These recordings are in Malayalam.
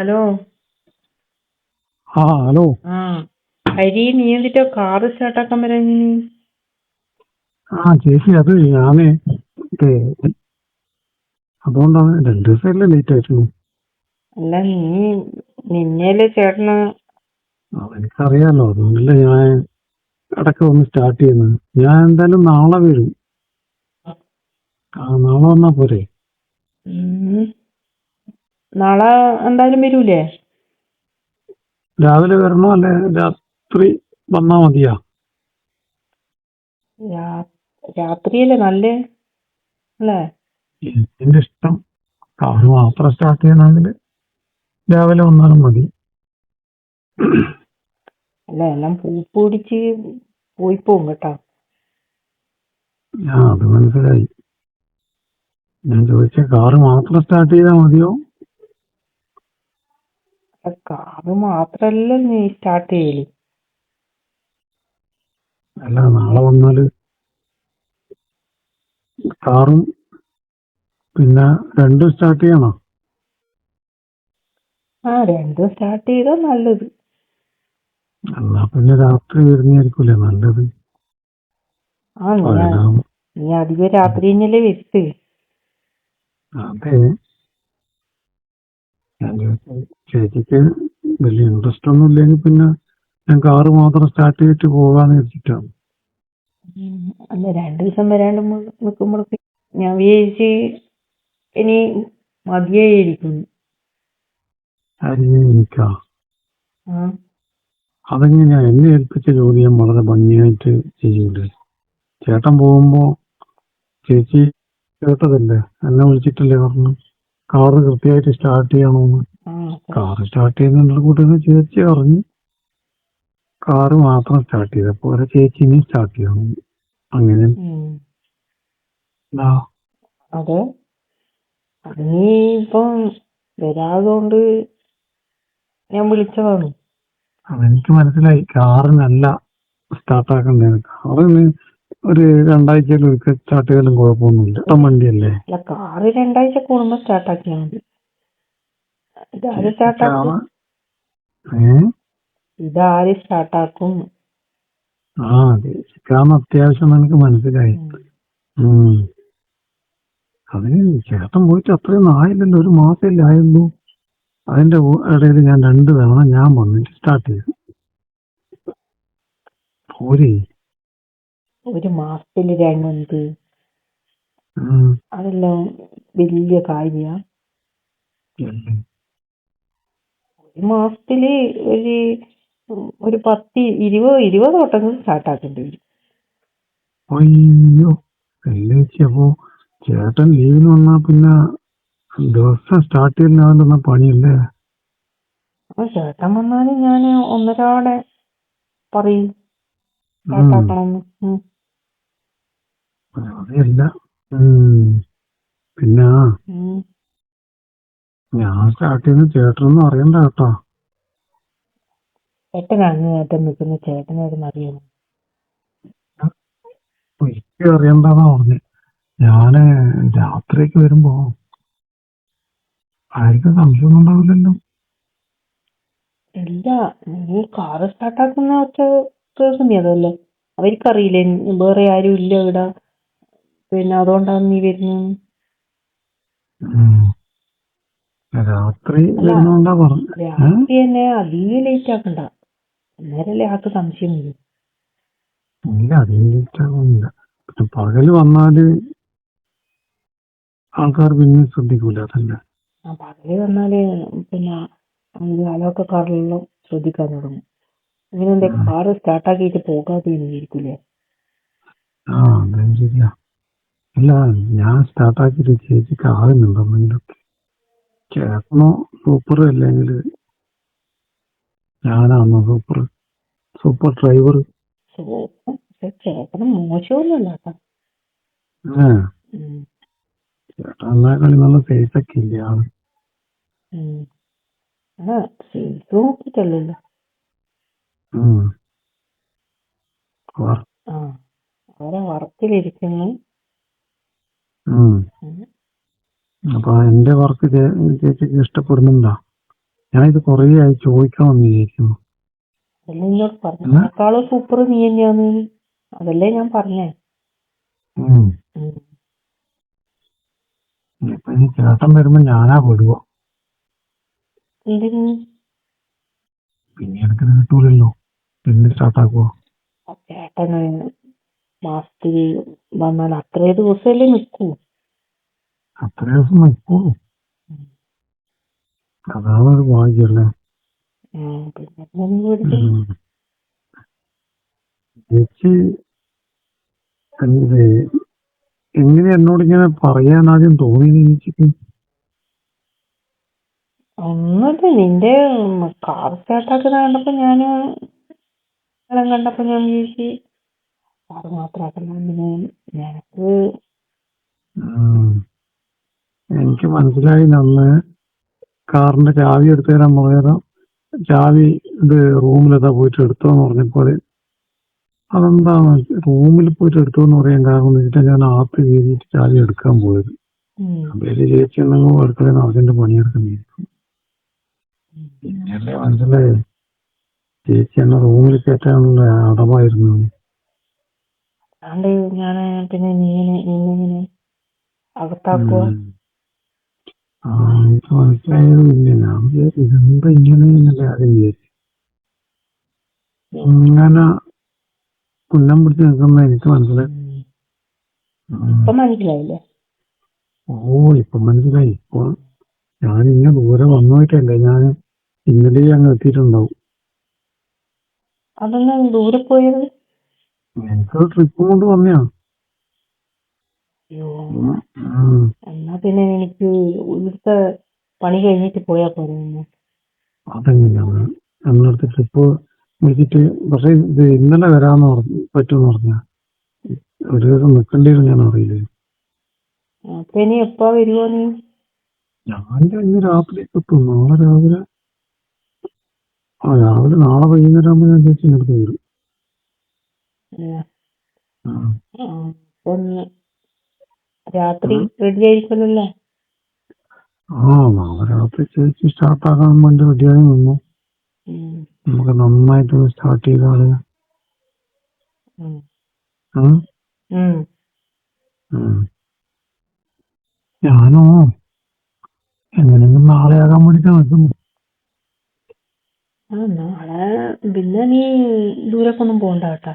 ഹലോ. ഹലോ. ആ ഹരി, നീ എന്നിട്ടോ കാറ് സ്റ്റാർട്ടാക്കാൻ വരാൻ? ചേച്ചി, അത് ഞാന് ഇത് അതുകൊണ്ടാണ് 2 ദിവസമല്ലേ ലേറ്റ് ആയിരുന്നു. അല്ല, നിന്നേലെ ചേട്ടന്. എനിക്കറിയാലോ, അതുകൊണ്ടല്ലേ ഞാൻ ഇടയ്ക്ക് ഒന്ന് സ്റ്റാർട്ട് ചെയ്യുന്നത്. ഞാൻ എന്തായാലും നാളെ വരും. നാളെ വന്നാ പോരെ? നാളെ എന്തായാലും വരൂലേ? രാവിലെ വരണോ അല്ലെ രാത്രി വന്നാ മതിയാ? രാത്രിയല്ലേ നല്ലേ, അല്ലേ? എന്റെ ഇഷ്ടം. കാറ് മാത്രം സ്റ്റാർട്ട് ചെയ്യണമെങ്കിൽ രാവിലെ വന്നാലും മതി. അല്ല, എല്ലാം പൂപ്പ് പിടിച്ച് പോയി പോകും കേട്ടോ. അത് മനസ്സിലായി. ഞാൻ ചോദിച്ച കാറ് മാത്രം സ്റ്റാർട്ട് ചെയ്താൽ മതിയോ? കാറ് മാത്രല്ല നീ സ്റ്റാർട്ട് ചെയ്യല്. അല്ല, നാളെ വന്നാല് കാറും പിന്നെ രണ്ടും സ്റ്റാർട്ട് ചെയ്യണോ? രണ്ടും സ്റ്റാർട്ട് ചെയ്താ നല്ലത്. എന്നാ പിന്നെ രാത്രി വരുന്നതായിരിക്കൂലേ നല്ലത്. നീ അധികം രാത്രി തന്നെയല്ലേ വരുത്ത്. അതെ, ഞാൻ ചേച്ചിക്ക് വലിയ ഇൻട്രസ്റ്റ് ഒന്നും ഇല്ലെങ്കിൽ പിന്നെ ഞാൻ കാറ് മാത്രം സ്റ്റാർട്ട് ചെയ്തിട്ട് പോകാന്ന് വെച്ചിട്ടാണ്. അല്ല, 2 ദിവസം വരാണ്ട് നിൽക്കുമ്പോഴേക്ക് ഞാൻ വിചാരിച്ച് ഇനി മതിയായിരിക്കുന്നു. എനിക്കാ അതെങ്ങനെയാ? എന്നെ ഏൽപ്പിച്ച ജോലി ഞാൻ വളരെ ഭംഗിയായിട്ട് ചെയ്യൂലേ? ചേട്ടൻ പോകുമ്പോ ചേച്ചി കേട്ടതല്ലേ, എന്നെ വിളിച്ചിട്ടല്ലേ പറഞ്ഞു കാറ് കൃത്യമായിട്ട് സ്റ്റാർട്ട് ചെയ്യണമെന്ന്. കാറ് സ്റ്റാർട്ട് ചെയ്യുന്നതിന്റെ കൂടെ ചേച്ചി പറഞ്ഞു കാറ് മാത്രം സ്റ്റാർട്ട് ചെയ്തപ്പോ ചേച്ചി ഇനി സ്റ്റാർട്ട് ചെയ്യണം. അങ്ങനെ അതെ, അത് നീ ഇപ്പം വരാതുകൊണ്ട് ഞാൻ വിളിച്ചതാണ്. അതെനിക്ക് മനസ്സിലായി. കാറിനല്ല സ്റ്റാർട്ടാക്കണ്ടേ. കാറിന് ഒരു 2 ആഴ്ചയിൽ ഒരിക്കൽ സ്റ്റാർട്ട് ചെയ്താലും കുഴപ്പമൊന്നുമില്ല. ഇഷ്ടം വണ്ടിയല്ലേ? അല്ല, കാറ് 2 ആഴ്ച കൂടുമ്പോ സ്റ്റാർട്ടാക്കിയാൽ മതി. ഇതാര് സ്റ്റാർട്ടാക്കും? ഇതാര് സ്റ്റാർട്ടാക്കും? ചേച്ചിക്കാണ് അത്യാവശ്യം, എനിക്ക് മനസ്സിലായി. അതിന് ചേട്ടൻ പോയിട്ട് അത്രയൊന്നും ആയില്ലല്ലോ, 1 മാസമല്ലേ ആയുള്ളൂ. അതിന്റെ ഇടയിൽ ഞാൻ 2 തവണ ഞാൻ വന്നിട്ട് സ്റ്റാർട്ട് ചെയ്തു. പോരെ? 1 മാസത്തില് 2 അതെല്ലാം വലിയ കാര്യ. 1 മാസത്തില് ഒരു 10-20 വട്ടങ്ങൾ സ്റ്റാർട്ടാക്കേണ്ടി വരും. അയ്യോ, അപ്പോ ചേട്ടൻ ലീവിന് വന്നാ പിന്നെ ദിവസം സ്റ്റാർട്ട് ചെയ്യുന്ന പണിയല്ലേ? ചേട്ടൻ വന്നാലും ഞാൻ ഒന്നരാടെ പറയും സ്റ്റാർട്ടാക്കണമെന്ന്. അതല്ല, പിന്നെ ഞാൻ സ്റ്റാർട്ട് ചെയ്യുന്ന ചേട്ടനൊന്നും അറിയണ്ട കേട്ടോ. ചേട്ടൻ അങ്ങേറ്റം നിൽക്കുന്ന ചേട്ടനോട് അറിയണം. ഒരിക്കലും അറിയണ്ടെന്നാ പറഞ്ഞു. ഞാന് രാത്രിക്ക് വരുമ്പോ ആർക്കും സംശയമൊന്നും ഉണ്ടാവില്ലല്ലോ? ഇല്ല, നീ കാറ് സ്റ്റാർട്ടാക്കുന്ന കേൾക്കുന്നേ അതല്ലേ. അവർക്കറിയില്ലേ വേറെ ആരും ഇല്ല ഇവിടെ, പിന്നെ അതുകൊണ്ടാണ് നീ വരുന്നത്. രാത്രി വരുന്നോണ്ടാ പറഞ്ഞു. രാത്രി തന്നെ അധികം ലേറ്റ് ആക്കണ്ട, അന്നേരല്ലേ ആൾക്ക് സംശയം വരും. ഇല്ല, അധികം ലേറ്റ് ആകുന്നില്ല. പിന്നെ പകല് വന്നാല് ആൾക്കാർ പിന്നെ ശ്രദ്ധിക്കൂല. അതല്ല, പകല് വന്നാല് പിന്നെ അയാളൊക്കെ കാറിലെല്ലാം ശ്രദ്ധിക്കാൻ തുടങ്ങും. അങ്ങനെ എന്താ കാറ് സ്റ്റാർട്ടാക്കിയിട്ട് പോകാതെ ഇരിക്കൂലേ? അതും ശരിയാ. അല്ല, ഞാൻ സ്റ്റാർട്ടാക്കിട്ട് ചേച്ചിക്ക് ആകുന്നുണ്ടെന്നെങ്കിലൊക്കെ. ചേട്ടനോ സൂപ്പർ, അല്ലെങ്കിൽ ഞാനാണോ സൂപ്പർ ഡ്രൈവർ? ചേട്ടന് മോശമൊന്നുമല്ല കേട്ടോ. ചേട്ടൻ എന്നാ നല്ല ഫേസ് ഒക്കെ ഇല്ലേ ആള്? ഫേസ് നോക്കിട്ടല്ലല്ലോ. അവരെ വർക്കിലിരിക്കുന്നു. അപ്പൊ എന്റെ വർക്ക് ചേച്ചിക്ക് ഇഷ്ടപ്പെടുന്നുണ്ടോ? ഞാനിത് കുറേ ആയി ചോദിക്കണമെന്ന് വിചാരിക്കുന്നു. അതല്ലേ എന്നോട് പറഞ്ഞു. അതിനേക്കാളും സൂപ്പർ നീ തന്നെയാന്ന്. അതല്ലേ ഞാൻ പറഞ്ഞേ. ഉം. ഉം. ഇപ്പൊ ഇനി ചേട്ടൻ വരുമ്പോ ഞാനാ പെടുവോ? എന്തിന്? പിന്നെ എനിക്കത് കിട്ടൂലല്ലോ. പിന്നെ സ്റ്റാർട്ടാക്കുവോ? ചേട്ടന് മാസത്തിൽ വന്നാൽ അത്രേ ദിവസമല്ലേ നിൽക്കൂ. അത്ര ദിവസം നിൽക്കുള്ളൂ. അതാണ് ഒരു ഭാഗ്യല്ലേ. പിന്നെ നീ വിളിച്ചു. ഉം. ചേച്ചി എന്ത് എങ്ങനെ എന്നോട് ഇങ്ങനെ പറയാൻ ആദ്യം തോന്നിയത് ചേച്ചിക്ക്? ഒന്നുമില്ല, നിന്റെ കാർ സ്റ്റാർട്ടാക്കുന്ന കണ്ടപ്പോ ഞാൻ വിചാരിച്ചു കാർ മാത്രമാക്കണ്ട. പിന്നെ നിനക്ക് ഉം. എനിക്ക് മനസ്സിലായി. അന്ന് കാറിന്റെ ചാവി എടുത്തു തരാൻ പറയാം. ചാവി ഇത് റൂമിലെത്താ പോയിട്ട് എടുത്തോന്ന് പറഞ്ഞപ്പോൾ അതെന്താണ് റൂമിൽ പോയിട്ട് എടുത്തോന്ന് പറയാൻ കാരണം എന്ന് വെച്ചിട്ട് ഞാൻ ആപ്പ് കയറിയിട്ട് ചാവി എടുക്കാൻ പോയത്. പേര് ചേച്ചി എന്തെങ്കിലും അടുക്കളയിൽ അതിന്റെ പണിയെടുക്കുന്നിരിക്കും. പിന്നല്ലേ മനസ്സിലായി ചേച്ചി എന്നെ റൂമിൽ കയറ്റാനുള്ള അടവായിരുന്നു. അല്ലാണ്ട് ഞാൻ പിന്നെ നിന്നിങ്ങനെ അകത്താക്കുക. എനിക്ക് മനസ്സിലായത് പിന്നെ ഞാൻ വിചാരിച്ചു ഇതെന്താ ഇങ്ങനെയെന്നല്ലേ ആദ്യം വിചാരിച്ചു. ഇങ്ങനെ കുന്നം പിടിച്ച് നിൽക്കുന്ന എനിക്ക് മനസ്സിലായി. ഇപ്പൊ മനസ്സിലായില്ലേ? ഇപ്പൊ മനസ്സിലായി. ഇപ്പൊ ഞാൻ ഇങ്ങനെ ദൂരെ വന്നോയിട്ടല്ലേ ഞാൻ ഇന്നലെ അങ്ങ് എത്തിയിട്ടുണ്ടാവും. അതൊന്ന് ദൂരെ പോയത്. എനിക്കൊരു ട്രിപ്പ് കൊണ്ട് വന്നയാ. അയ്യോ, എന്നാ പിന്നെ എനിക്ക് ഇവിടുത്തെ പണി കഴിഞ്ഞിട്ട് പോയാ പോരെ. അതെങ്ങനെയാണ് എന്നടുത്ത് ട്രിപ്പ് വിളിച്ചിട്ട്? പക്ഷെ ഇത് ഇന്നലെ വരാന്ന് പറ്റുമെന്ന് പറഞ്ഞ ഒരു ദിവസം നിൽക്കേണ്ടി ഞാൻ അറിയില്ലേ. അപ്പൊ ഇനി എപ്പാ വരുവോ നീ? ഞാൻ ഇന്ന് രാത്രി എത്തും. രാവിലെ നാളെ വൈകുന്നേരം ആകുമ്പോൾ ഞാൻ ചേച്ചി ഇങ്ങോട്ട് വരും. ഒന്ന് രാത്രി റെഡി ആയിരിക്കുമല്ലേ? നാളെ രാത്രി ചേച്ചി സ്റ്റാർട്ടാക്കാൻ വേണ്ടി റെഡിയായി നിന്നു. നമുക്ക് നന്നായിട്ട് സ്റ്റാർട്ട് ചെയ്താല് ഞാനോ എങ്ങനെയെങ്കിലും നാളെ ആകാൻ വേണ്ടിട്ട് നിൽക്കുന്നു. നാളെ പിന്നെ നീ ദൂരക്കൊന്നും പോകണ്ട കേട്ടാ.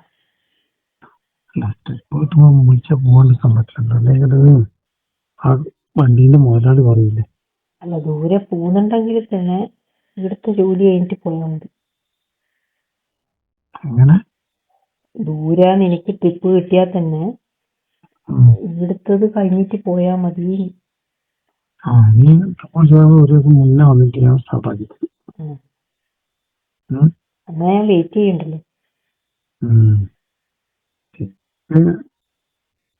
പോയിട്ട് വിളിച്ചാൽ പോകാൻ നിൽക്കാൻ പറ്റില്ല. അല്ലെങ്കിൽ ആ വണ്ടീന്റെ മുതലാളി പറയില്ലേ. അല്ല, ദൂരെ പോകുന്നുണ്ടെങ്കിൽ തന്നെ ഇവിടുത്തെ ജോലി കഴിഞ്ഞിട്ട് പോയാൽ മതി. അങ്ങനെ ദൂരെ എനിക്ക് ട്രിപ്പ് കിട്ടിയാൽ തന്നെ ഇവിടുത്തത് കഴിഞ്ഞിട്ട് പോയാ മതി. നീ ഒരു ദിവസം മുന്നേ വന്നിട്ട് ഞാൻ സ്റ്റാർട്ടാക്കി. എന്നാ ഞാൻ വെയിറ്റ് ചെയ്യണ്ടല്ലോ.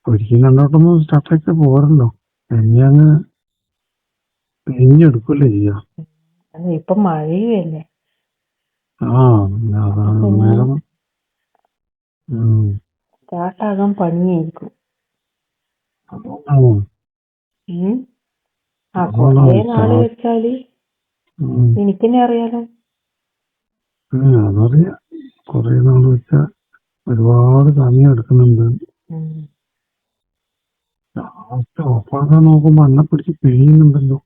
ഒരിക്കലും രണ്ടോട്ടൊന്നും സ്റ്റാർട്ടാക്കി പോരല്ലോ. എന്നെ അങ്ങ് പിഴിഞ്ഞെടുക്കല്ലേ ചെയ്യാ. ഇപ്പൊ മഴയുമല്ലേ. അതാണ് നേരം. സ്റ്റാർട്ടാകാൻ പണിയായിരിക്കും. കൊറേ നാള് വെച്ചാല് എനിക്കെന്നെ അറിയാലോ. അതറിയാം. കൊറേ നാള് വെച്ചാ ഒരുപാട് സമയം എടുക്കുന്നുണ്ട്. ലാസ്റ്റ് ഓഫാക്കാൻ നോക്കുമ്പോ എന്നെ പിടിച്ച് പിഴിയുന്നുണ്ടല്ലോ.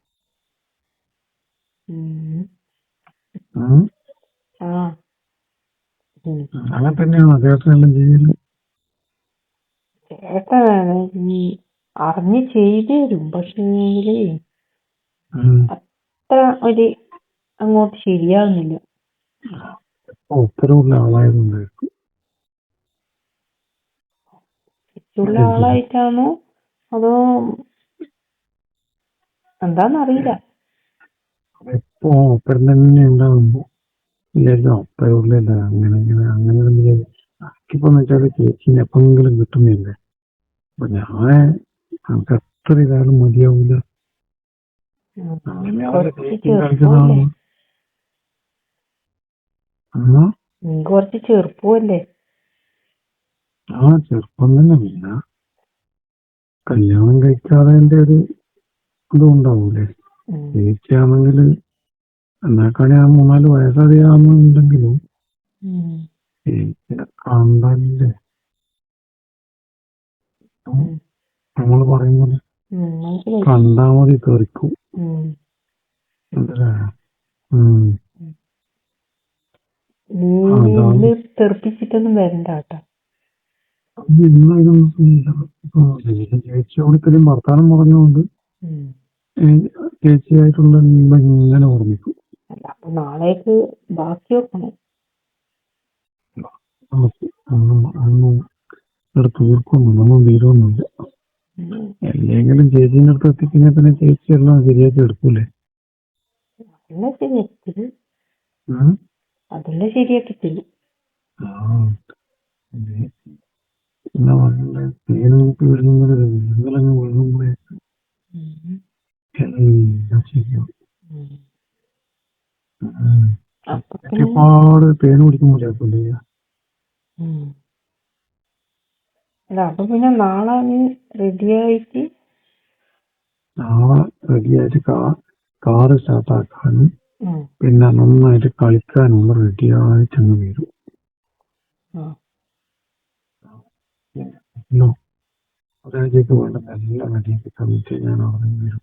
അങ്ങനെ തന്നെയാണോ ചേട്ടനെല്ലാം ചെയ്യല്? ചേട്ടനാണ് അറിഞ്ഞ് ചെയ്തു തരും. പക്ഷേ അത്ര ഒരു അങ്ങോട്ട് ശരിയാവുന്നില്ല. ഉത്തരവുള്ള ആളായതുകൊണ്ടായിരിക്കും. ഉള്ള ആളായിട്ടാണോ അതോ എന്താന്നറിയില്ല. എപ്പോ ഒപ്പരം തന്നെ ഉണ്ടാകുമ്പോ വിചാരിക്കും ഒപ്പരമില്ല അങ്ങനെ എനിക്കിപ്പോന്ന് വെച്ചാല് ചേച്ചിന് എപ്പെങ്കിലും കിട്ടുന്നില്ലേ. അപ്പൊ നമുക്ക് എത്ര ഇതായാലും മതിയാവൂല. നീ കുറച്ച് ചെറുപ്പമല്ലേ? ചെറുപ്പം തന്നെ. പിന്നെ കല്യാണം കഴിക്കാതെ ഒരു ഇതും ഉണ്ടാവൂലേ. ചേച്ചിയാണെങ്കില് എന്നാക്കാണെ ആ 3-4 വയസ്സറിയാവുന്നുണ്ടെങ്കിലും ഉം. ചേച്ചിനെ കണ്ടല്ലേ ഉം. നമ്മൾ പറയുന്നത് മനസ്സിലായി. കണ്ടാ മതി തെറിക്കും. ഉം. മനസ്സിലായോ? ഉം. നീ അതാണ് ഇന്ന് തെറിപ്പിച്ചിട്ടൊന്നും വരണ്ട കേട്ടോ. ഇന്ന് ഇതൊന്നും ചേച്ചിയോട് ഇത്രയും വർത്താനം പറഞ്ഞുകൊണ്ട് ഉം. ചേച്ചിയായിട്ടുള്ള ഇങ്ങനെ ഓർമ്മിക്കും. അല്ല, അപ്പൊ നാളേക്ക് ബാക്കി വെക്കണം. നമുക്ക് ഒന്നും ഇവിടെ തീർക്കൊന്നും തീരുമൊന്നുമില്ല. ഉം. എല്ലെങ്കിലും ചേച്ചീൻ്റെ അടുത്ത് എത്തിക്കഴിഞ്ഞാൽ തന്നെ ചേച്ചി എല്ലാം ശരിയാക്കി എടുക്കൂലേ? അതെല്ലാം ശരിയാക്കി തരും. ഉം? അതെല്ലാം ശരിയാക്കി തരും. ആ, പിന്നെ വളരെ തേനൊക്കെ വിഴുങ്ങുന്നത് നിങ്ങളങ്ങ് വിഴുങ്ങുമ്പോഴേ ഉം. എല്ലാം ശരിയാവും. ഉം. ഉം. അപ്പൊ പിന്നെ ഒരുപാട് തേൻ കുടിക്കുമ്പോൾ ചേർക്കില്ലേ? ഉം. അല്ല, അപ്പൊ പിന്നെ നാളെ നീ റെഡിയായിട്ട് നാളെ റെഡിയായിട്ട് കാറ് സ്റ്റാർട്ടാക്കാനും ഉം. പിന്നെ നന്നായിട്ട് കളിക്കാനുള്ള റെഡിയായിട്ടങ്ങ് വരും. ആ. ഒരാഴ്ചക്ക് വേണ്ട എല്ലാം റെഡിയാക്കി തന്നിട്ട് ഞാൻ അവിടെ വരും.